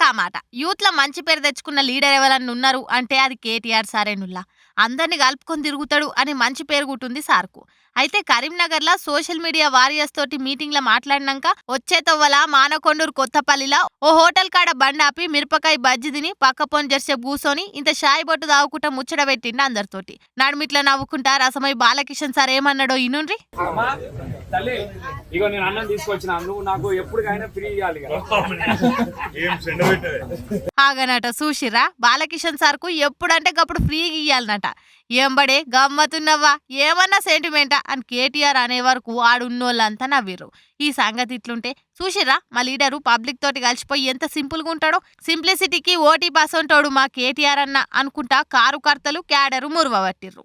కామాట. యూత్‌ల మంచి పేరు తెచ్చుకున్న లీడర్ ఎవరన్నా ఉన్నారు అంటే అది కేటీఆర్ సారేనుల్లా. అందరిని కలుపుకొని తిరుగుతాడు అని మంచి పేరు గుట్టుంది సార్కు. అయితే కరీంనగర్‌లో సోషల్ మీడియా వారియర్స్ తోటి మీటింగ్‌లో మాట్లాడినంక వచ్చే తొవ్వల మానకొండూరు కొత్తపల్లిలో ఓ హోటల్ కాడ బండాపి మిరపకాయ బజ్జి తిని పక్కపొంటి జర్సేపు కూసోని ఇంత షాయి బొట్టు తాగుకుంటా ముచ్చట పెట్టిండు అందరితోటి. నడుమిట్లా నవ్వుకుంటా రసమై బాలకిషన్ సార్ ఏమన్నాడో ఇనుండ్రి. తల్లి ఇగో నేను అన్నం తీసుకొచ్చిన నువ్వు నాకు ఎప్పటికైనా ఫ్రీ ఇవ్వాలి ఆగనట చూసిరా బాలకిషన్ సార్కు ఎప్పుడంటే గప్పుడు ఫ్రీగా ఇయ్యాలనట. ఏంబడే గమ్మతున్నవ్వా ఏమన్నా సెంటిమెంటా అని కేటీఆర్ అనే వరకు ఆడున్నోళ్ళంతా నవ్విర్రు. ఈ సంగతి ఇట్లుంటే చూసిరా మా లీడరు పబ్లిక్ తోటి కలిసిపోయి ఎంత సింపుల్గా ఉంటాడో. సింప్లిసిటీకి ఓటీ పాస్ ఉంటాడు మా కేటీఆర్ అన్న అనుకుంటా కారు కర్తలు క్యాడరు మురువబట్టిర్రు.